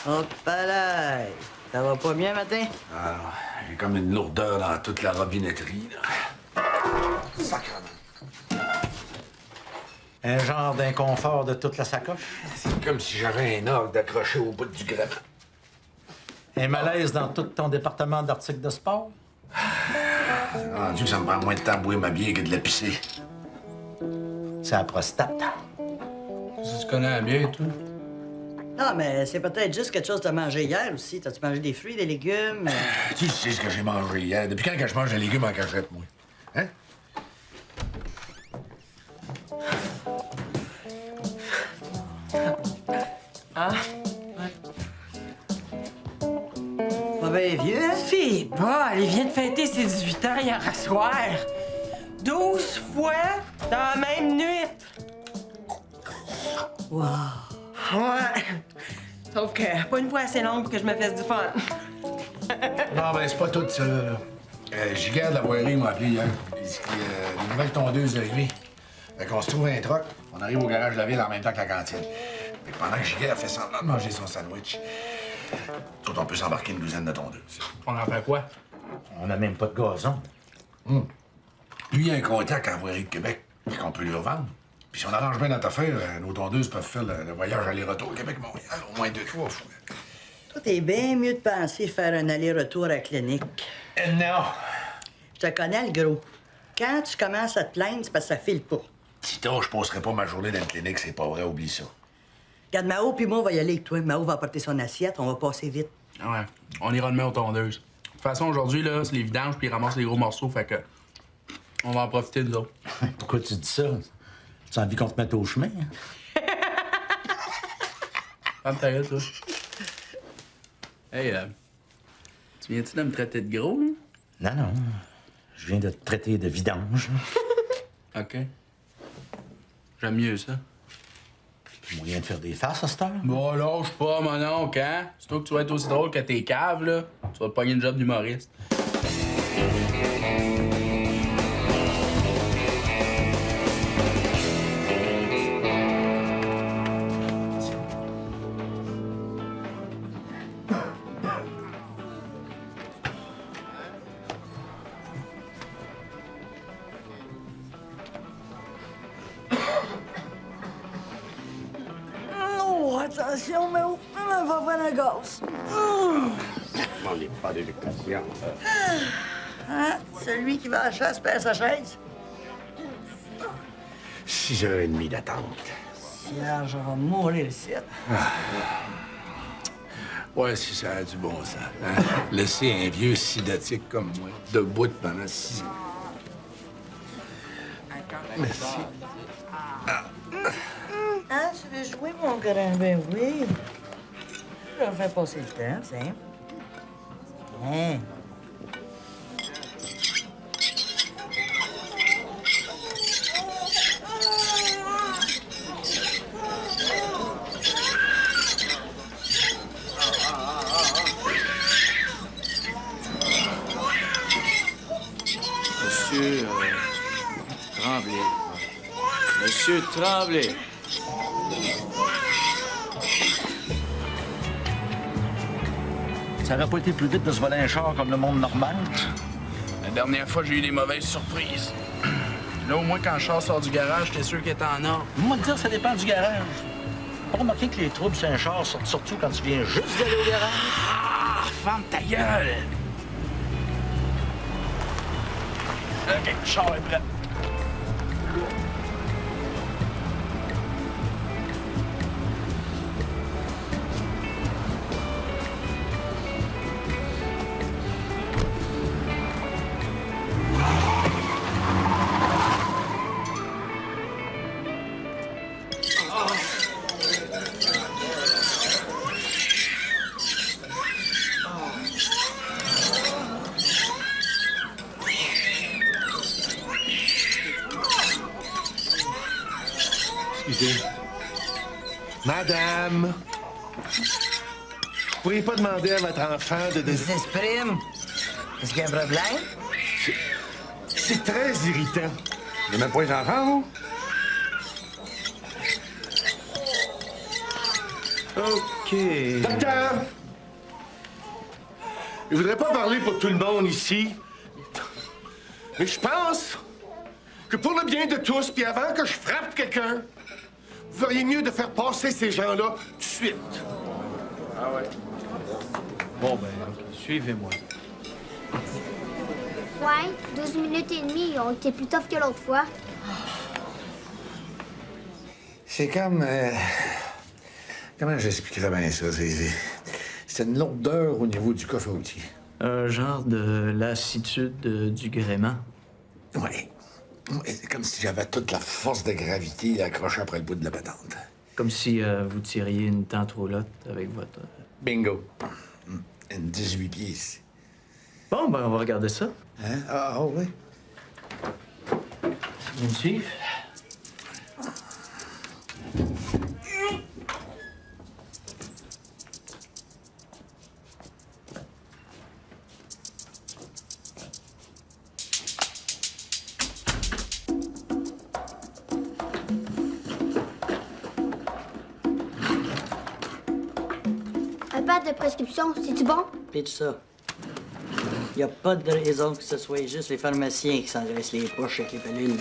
Hop là! Ça va pas bien, matin? Ah non, j'ai comme une lourdeur dans toute la robinetterie, là. Sacrement. Un genre d'inconfort de toute la sacoche. C'est comme si j'avais un orgue d'accroché au bout du grappin. Un malaise dans tout ton département d'articles de sport. C'est rendu que ça me prend moins de temps à bouer ma bière que de la pisser. C'est la prostate. Si tu connais la bière, toi? Non, mais c'est peut-être juste quelque chose que t'as mangé hier aussi. T'as-tu mangé des fruits, des légumes? Tu sais ce que j'ai mangé hier. Depuis quand que je mange des légumes en cachette, moi? Hein? Ah? Pas bien vieux, hein? Fille, bah, elle vient de fêter ses 18 ans hier à soir. 12 fois dans la même nuit. Wow! Ouais. Sauf que pas une fois assez longue pour que je me fasse du fun. Non, ben, c'est pas tout ça, là. Giguère de la voirie m'a appelé hier. Il dit que les nouvelles tondeuses arrivées. Fait qu'on se trouve un troc, on arrive au garage de la ville en même temps que la cantine. Fait que pendant que Giguère fait semblant de manger son sandwich, tout on peut s'embarquer une douzaine de tondeuses. On en fait quoi? On n'a même pas de gazon. Lui, il a un contact en voirie de Québec, puis qu'on peut lui revendre. Puis si on arrange bien notre affaire, nos tondeuses peuvent faire le voyage aller-retour Québec-Montréal au moins 2-3 fois. Toi, t'es bien mieux de penser faire un aller-retour à la clinique. Non. Je te connais, le gros. Quand tu commences à te plaindre, c'est parce que ça file pas. Sinon, je passerai pas ma journée dans une clinique, c'est pas vrai, oublie ça. Regarde, Mao puis moi, on va y aller avec toi. Mao va apporter son assiette, on va passer vite. Ouais, on ira demain aux tondeuses. De toute façon, aujourd'hui, là, c'est les vidanges puis ils ramassent les gros morceaux, fait que... On va en profiter, nous autres. Pourquoi tu dis ça? Tu as envie qu'on te mette au chemin? Hein? Ferme ta gueule, toi. Hey, tu viens-tu de me traiter de gros, là? Non, non. Je viens de te traiter de vidange. OK. J'aime mieux ça. Moyen de faire des farces à cette heure? Bon, lâche pas, mon oncle, hein? C'est toi que tu vas être aussi drôle que tes caves, là. Tu vas te pogner une job d'humoriste. Oh, attention, Mao. On va prendre un gaz. On n'est pas de confiance. Hein? Celui qui va à la chasse perd sa chaise. 6h30 d'attente. Serge, on va mourir ici. Ouais, si ça a du bon sens. Hein? Laisser un vieux sidatique comme moi debout pendant 6 ans. Merci. Hein, tu veux jouer, mon grand? Ben oui. Je vais faire passer le temps, tiens. Hein? Monsieur Tremblay. Monsieur Tremblay. Ça aurait pas été plus vite de se voler un char comme le monde normal? La dernière fois, j'ai eu des mauvaises surprises. Là, au moins, quand le char sort du garage, t'es sûr qu'il est en ordre. Moi, te dire, ça dépend du garage. Pas remarqué que les troubles sur un char sortent surtout quand tu viens juste d'aller au garage? Ah! Ferme ta gueule! OK, le char est prêt. Excusez. Madame, vous pourriez pas demander à votre enfant de... Il s'exprime. Est-ce qu'il y a un problème? C'est très irritant. Il n'y a même pas les enfants, vous? OK. OK. Docteur! Je voudrais pas parler pour tout le monde ici, mais je pense que pour le bien de tous, puis avant que je frappe quelqu'un, vous feriez mieux de faire passer ces gens-là tout de suite. Bon, ben, OK. Suivez-moi. Ouais, 12 minutes et demie, ils ont été plus tough que l'autre fois. C'est comme... Comment j'expliquerais bien ça? C'est une lourdeur au niveau du coffre à outils. Un genre de lassitude du gréement. Oui. C'est comme si j'avais toute la force de gravité accrochée après le bout de la patente. Comme si vous tiriez une tente roulotte avec votre... Bingo. Une 18 pieds ici. Bon, ben, on va regarder ça. Hein? Ah oui. Vous me suivez? Un pad de prescription, c'est-tu bon? Pitch ça. Y a pas de raison que ce soit juste les pharmaciens qui s'engraissent les poches avec les pilules.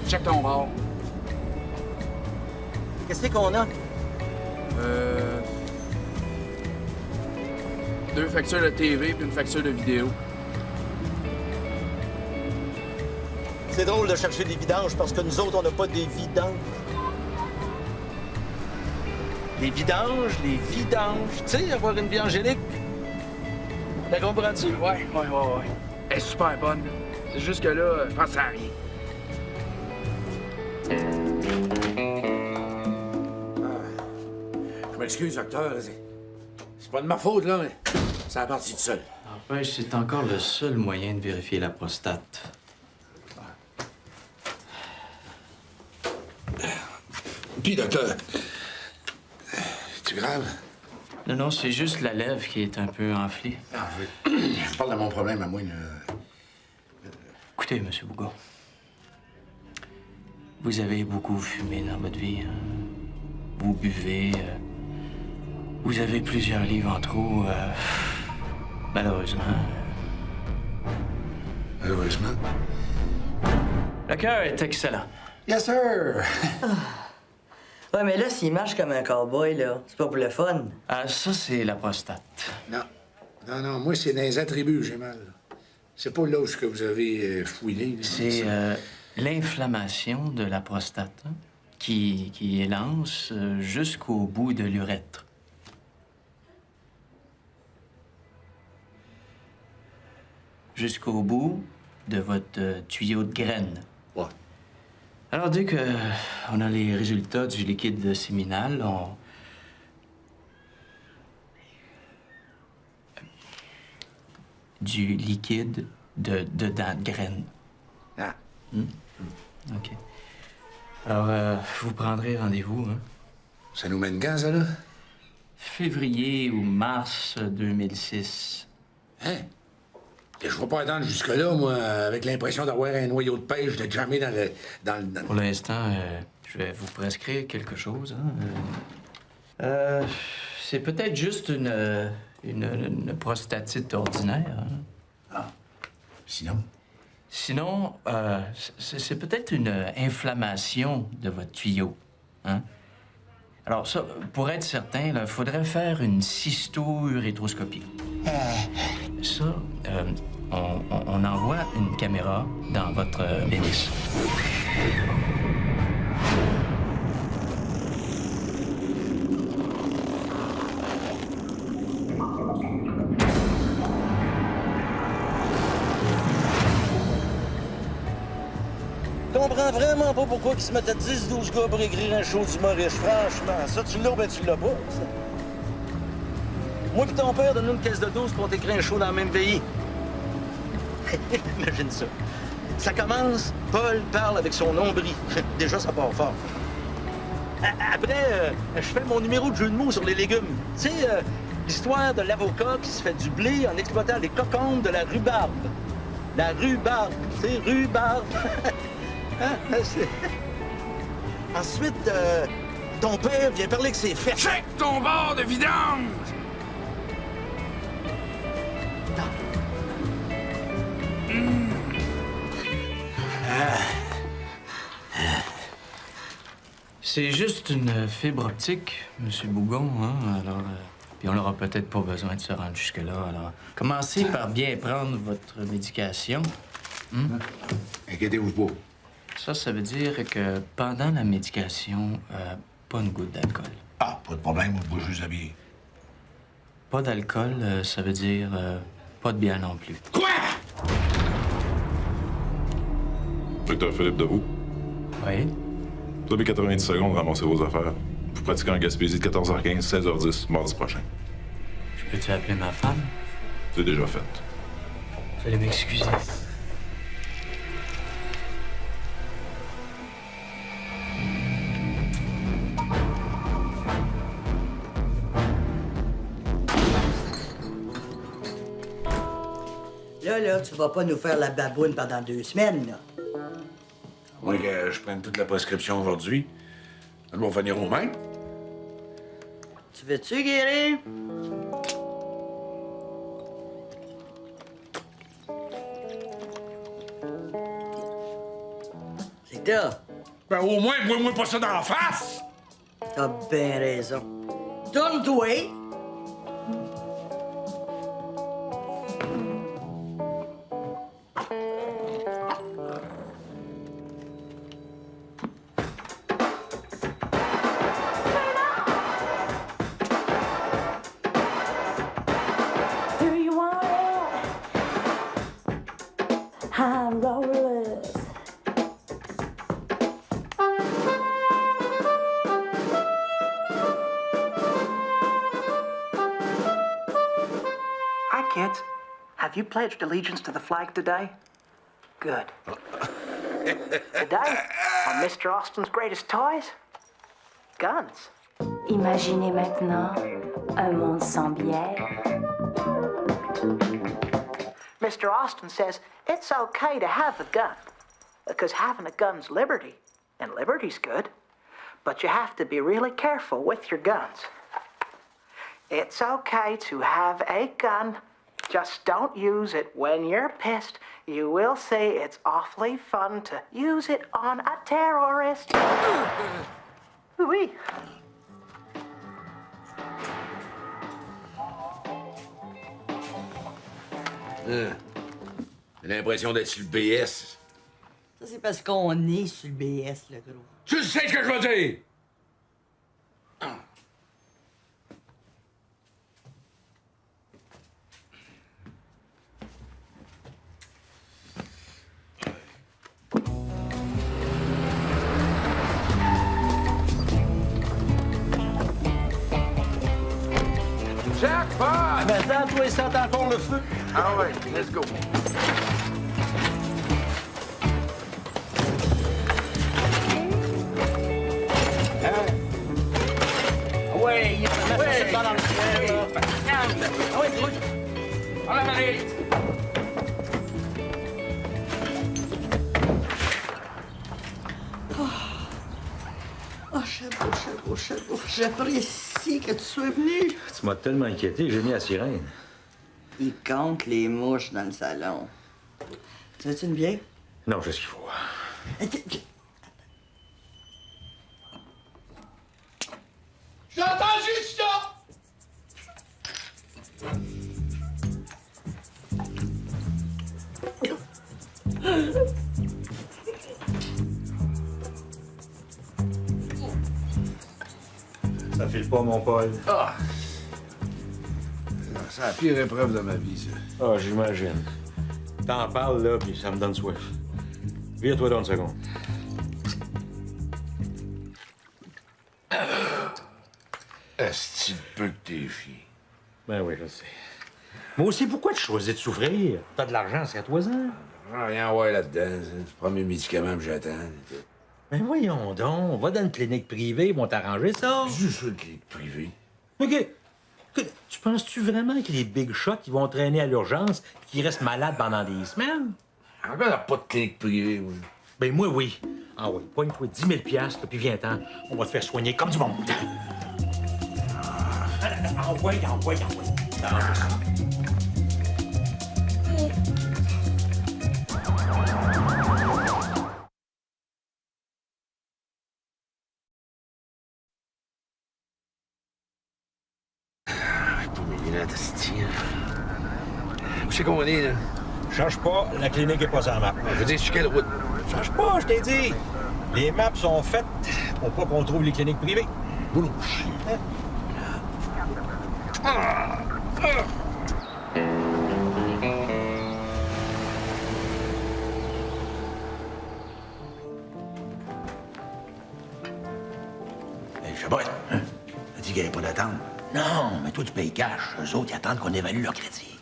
Check ton bord. Qu'est-ce qu'on a? 2 factures de TV puis une facture de vidéo. C'est drôle de chercher des vidanges parce que nous autres, on n'a pas des vidanges. Les vidanges, les vidanges. Tu sais, avoir une vie angélique. La comprends-tu? Ouais. Elle est super bonne. C'est juste que là, je pense à rien. Je m'excuse, docteur. C'est pas de ma faute, là, mais ça a parti tout seul. N'empêche, c'est encore le seul moyen de vérifier la prostate. Puis, docteur, c'est grave? Non, c'est juste la lèvre qui est un peu enflée. Ah, oui. Je parle de mon problème à moi. Écoutez, M. Bougon, vous avez beaucoup fumé dans votre vie. Hein? Vous buvez. Vous avez plusieurs livres en trop. Malheureusement. Malheureusement. Le cœur est excellent. Yes, sir! Ouais, mais là, s'il marche comme un cowboy, là, c'est pas pour le fun. Ah, ça, c'est la prostate. Non, moi, c'est dans les attributs que j'ai mal. C'est pas là où ce que vous avez fouillé. Là. C'est l'inflammation de la prostate hein, qui élance jusqu'au bout de l'urètre. Jusqu'au bout de votre tuyau de graine. Ouais. Alors, dès que on a les résultats du liquide séminal, du liquide de dents de graine. Ah. OK. Alors, vous prendrez rendez-vous, hein? Ça nous mène quand, ça, là? Février ou mars 2006. Hein? Je ne vais pas attendre jusque-là, moi, avec l'impression d'avoir un noyau de pêche de jamais dans le... Pour l'instant, je vais vous prescrire quelque chose. Hein? C'est peut-être juste une prostatite ordinaire. Hein? Ah. Sinon? Sinon, c'est peut-être une inflammation de votre tuyau. Hein? Alors ça, pour être certain, il faudrait faire une cysto-urétroscopie. Ça, on envoie une caméra dans votre pénis. Je comprends vraiment pas pourquoi ils se mettent à 10-12 gars pour écrire un show d'humoriste. Franchement, ça, tu l'as ou ben tu l'as pas, ça. Moi pis ton père, donne-nous une caisse de 12 pour t'écrire un show dans le même pays. Imagine ça. Ça commence, Paul parle avec son nombril. Déjà, ça part fort. Après, je fais mon numéro de jeu de mots sur les légumes. Tu sais, l'histoire de l'avocat qui se fait du blé en exploitant les cocombes de la rhubarbe. La rhubarbe, c'est rhubarbe. Hein? Ensuite, ton père vient parler avec ses fesses. Check ton bord de vidange! C'est juste une fibre optique, Monsieur Bougon, hein? Alors, puis on n'aura peut-être pas besoin de se rendre jusque-là. Alors, commencez par bien prendre votre médication. Inquiétez-vous pas. Ça veut dire que pendant la médication, pas une goutte d'alcool. Ah, pas de problème, moi, je suis habillé. Pas d'alcool, ça veut dire pas de bière non plus. Quoi? Docteur Philippe Debout. Oui? Vous avez 90 secondes, ramassez vos affaires. Vous pratiquez en Gaspésie de 14h15, 16h10, mardi prochain. Je peux-tu appeler ma femme? C'est déjà fait. Vous allez m'excuser. Là, tu vas pas nous faire la baboune pendant 2 semaines, là. À moins que je prenne toute la prescription aujourd'hui. Elles vont venir aux mains. Tu veux-tu guérir? C'est ça. Ben au moins, moi pas ça dans la face! T'as bien raison. Tourne-toi! Do you want it? High rollers. Hi, kids. Have you pledged allegiance to the flag today? Good. Today, on Mr. Austin's greatest toys, guns. Imaginez maintenant un monde sans bière. Mr. Austin says it's okay to have a gun, because having a gun's liberty, and liberty's good, but you have to be really careful with your guns. It's okay to have a gun, just don't use it when you're pissed. You will see it's awfully fun to use it on a terrorist. Oui. J'ai l'impression d'être sur le BS. Ça, c'est parce qu'on est sur le BS, le gros. Tu sais ce que je veux dire? Jackpot! Maintenant, toi, il sent encore le feu. Ah ouais, let's go. Ouais, il faut mettre ça dans le ciel, là. Ah ouais, toi. On la Marie! Oh, Chabot, j'apprécie que tu sois venu. Tu m'as tellement inquiété, j'ai mis la sirène. Il compte les mouches dans le salon. Tu veux-tu une bière? Non, j'ai ce qu'il faut. J'ai entendu ça! Ça file pas, mon Paul. Ah! C'est la pire épreuve de ma vie, ça. Ah, j'imagine. T'en parles, là, puis ça me donne soif. Vire-toi dans une seconde. Est-ce peu que t'es chier? Ben oui, je sais. Moi aussi, pourquoi tu choisis de souffrir? T'as de l'argent, c'est à toi-en. Rien ouais là-dedans. C'est le premier médicament que j'attends. Ben voyons donc, va dans une clinique privée, ils vont t'arranger ça. Juste une clinique privée. OK. Écoute, tu penses-tu vraiment que les big shots, ils vont traîner à l'urgence et qu'ils restent malades pendant des semaines? Encore, il n'y a pas de clinique privée, oui. Ben moi, oui. Ah oui, pogne-toi 10 000 $, puis viens-t'en. On va te faire soigner comme du monde. Envoie. Pour mes lunettes, asti. Où c'est qu'on est, là? Change pas, la clinique est pas en map. Je veux dire, sur quelle route? Change pas, je t'ai dit. Les maps sont faites pour pas qu'on trouve les cliniques privées. Bullshit. Hey, Chabot, hein? T'as dit qu'il n'y avait pas d'attente. Non, mais toi, tu payes cash. Eux autres, ils attendent qu'on évalue leur crédit.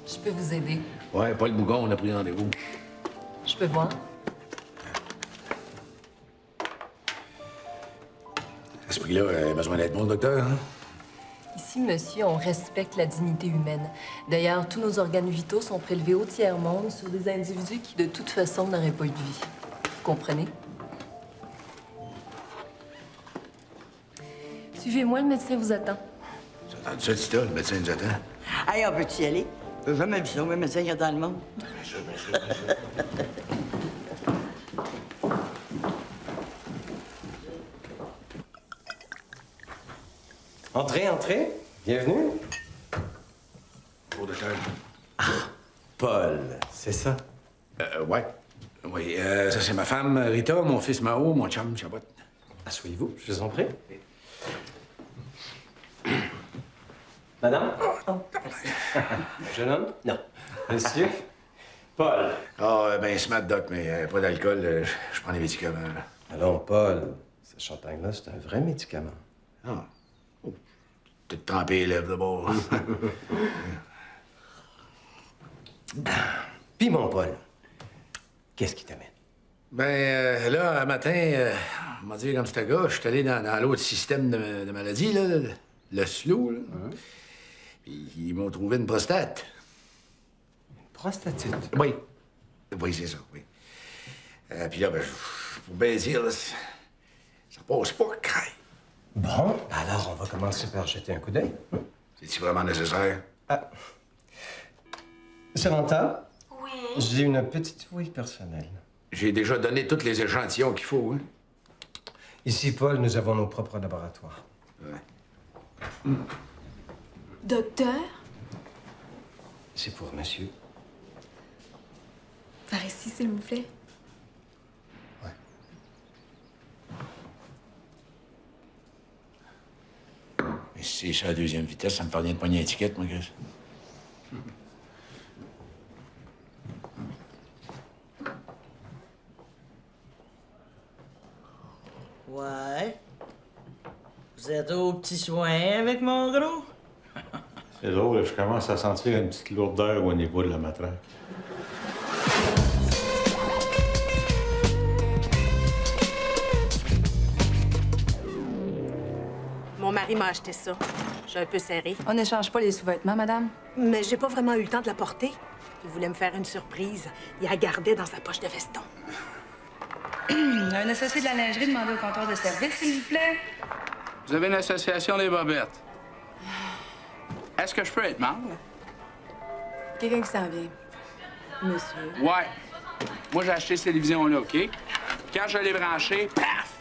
Je peux vous aider. Ouais, Paul Bougon, on a pris rendez-vous. Je peux voir. À ce prix-là, il a besoin d'être bon, le docteur, hein? Ici, monsieur, on respecte la dignité humaine. D'ailleurs, tous nos organes vitaux sont prélevés au tiers-monde sur des individus qui, de toute façon, n'auraient pas eu de vie. Vous comprenez? Suivez-moi, le médecin vous attend. Ça attend ça, Tita, le médecin nous attend. Hey, on peut-tu y aller? J'ai jamais vu ça, mais médecin, il y a dans le monde. Entrez. Bienvenue. Bon, docteur. Paul, c'est ça? Ouais. Oui, ça, c'est ma femme, Rita, mon fils Mao, mon chum, Chabot. Asseyez-vous, je vous en prie. Madame? Jeune homme? Non. Monsieur? Paul. Ah, ben, smart, doc, mais pas d'alcool. Je prends des médicaments. Alors, Paul, ce champagne-là, c'est un vrai médicament. Ah. Oh. Peut-être tremper les lèvres de bord. Puis, mon Paul, qu'est-ce qui t'amène? Ben, là, un matin, on m'a dit comme c'était gars, je suis allé dans l'autre système de maladie, là, le SLO, là. Puis ils m'ont trouvé une prostate. Une prostatite? Oui. Oui, c'est ça, oui. Puis là, ben, pour bien dire, là, ça passe pas, craille. Bon, alors on va commencer par jeter un coup d'œil. C'est-tu vraiment nécessaire? Ah. Samantha? Oui? J'ai une petite fouille personnelle. J'ai déjà donné tous les échantillons qu'il faut, hein? Ici, Paul, nous avons nos propres laboratoires. Ouais. Docteur? C'est pour monsieur. Par ici, s'il vous plaît. Mais si c'est ça à deuxième vitesse, ça me fait rien de pogner l'étiquette, moi, Chris. Ouais. Vous êtes aux petits soins avec mon gros? C'est drôle, je commence à sentir une petite lourdeur au niveau de la matraque. Mon mari m'a acheté ça. Je suis un peu serrée. On n'échange pas les sous-vêtements, madame? Mais j'ai pas vraiment eu le temps de la porter. Il voulait me faire une surprise. Il la gardait dans sa poche de veston. Un associé de la lingerie demandé au comptoir de service, s'il vous plaît. Vous avez une association des bobettes. Est-ce que je peux être membre? Quelqu'un qui s'en vient. Monsieur. Ouais. Moi, j'ai acheté cette télévision-là, OK? Quand je l'ai branchée, paf!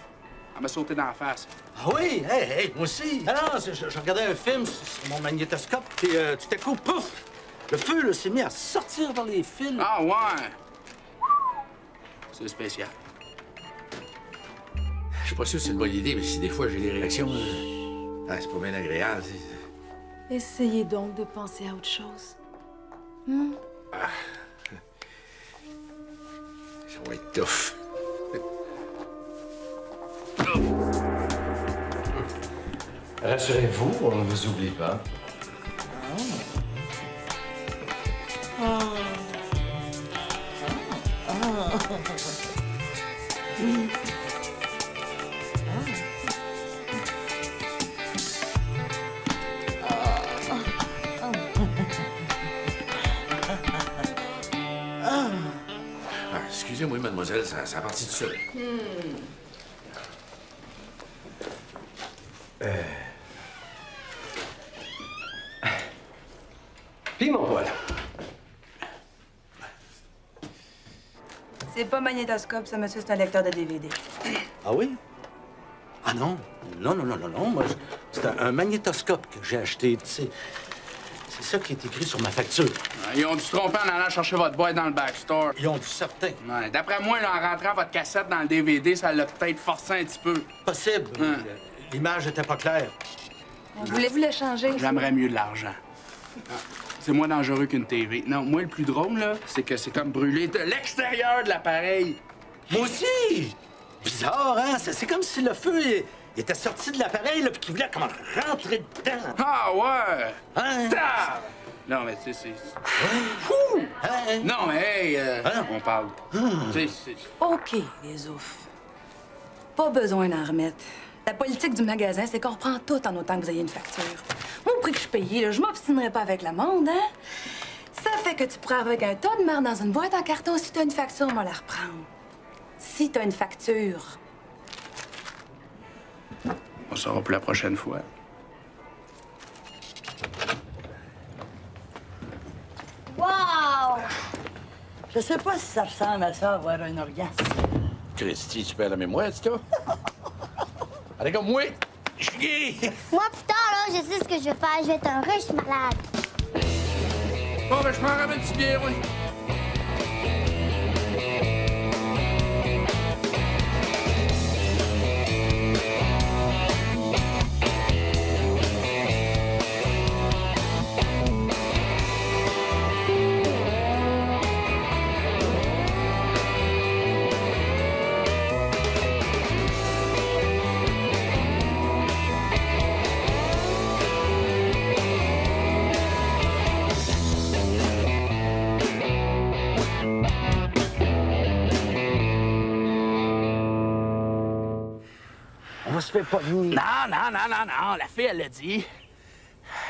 Elle m'a sauté dans la face. Ah oui? Hey, moi aussi. Ah non, je regardais un film sur mon magnétoscope, puis tout à coup, pouf! Le feu, là, s'est mis à sortir par les fils. Ah, ouais! C'est spécial. Je suis pas sûr que c'est une bonne idée, mais si des fois j'ai des réactions, c'est pas bien agréable. Essayez donc de penser à autre chose. Ça va être tough. Rassurez-vous, on ne vous oublie pas. Excusez-moi, mademoiselle, ça a parti tout seul. Puis mon Paul. C'est pas magnétoscope, ça, monsieur, c'est un lecteur de DVD. Ah oui? Ah non. Non. Moi, c'est un magnétoscope que j'ai acheté. C'est ça qui est écrit sur ma facture. Ils ont dû se tromper en allant chercher votre boîte dans le backstore. Ils ont dû certain. Ouais, d'après moi, là, en rentrant votre cassette dans le DVD, ça l'a peut-être forcé un petit peu. Possible. L'image était pas claire. Voulez-vous l'échanger? J'aimerais mieux de l'argent. C'est moins dangereux qu'une TV. Non, moi, le plus drôle, là, c'est que c'est comme brûler de l'extérieur de l'appareil. Moi aussi! Bizarre, hein? C'est comme si le feu il était sorti de l'appareil, là, puis qu'il voulait comme rentrer dedans. Ah ouais! Hein? Ta! Non, mais tu sais, c'est... Fou! Hein? Non, mais hey, on parle. Tu sais, c'est... OK, les oufs. Pas besoin d'en remettre. La politique du magasin, c'est qu'on reprend tout en autant que vous ayez une facture. Moi, au prix que je suis payé, là, je m'obstinerai pas avec le monde, hein? Ça fait que tu pourras avec un tas de merde dans une boîte en carton. Si t'as une facture, on va la reprendre. Si t'as une facture. On saura pour la prochaine fois. Wow! Je sais pas si ça ressemble à ça, avoir un orgasme. Christy, tu perds la mémoire, tu toi? Allez, comme moi, je suis gay! Moi, plus tard, là, je sais ce que je vais faire. Je vais être un riche malade. Bon, ben, je m'en ramène un petit bière, oui. On se fait pas nuire. Non. La fille, elle l'a dit.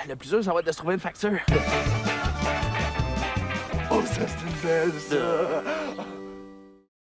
Le plus dur, ça va être de se trouver une facture. Oh, ça, c'est une belle, ça!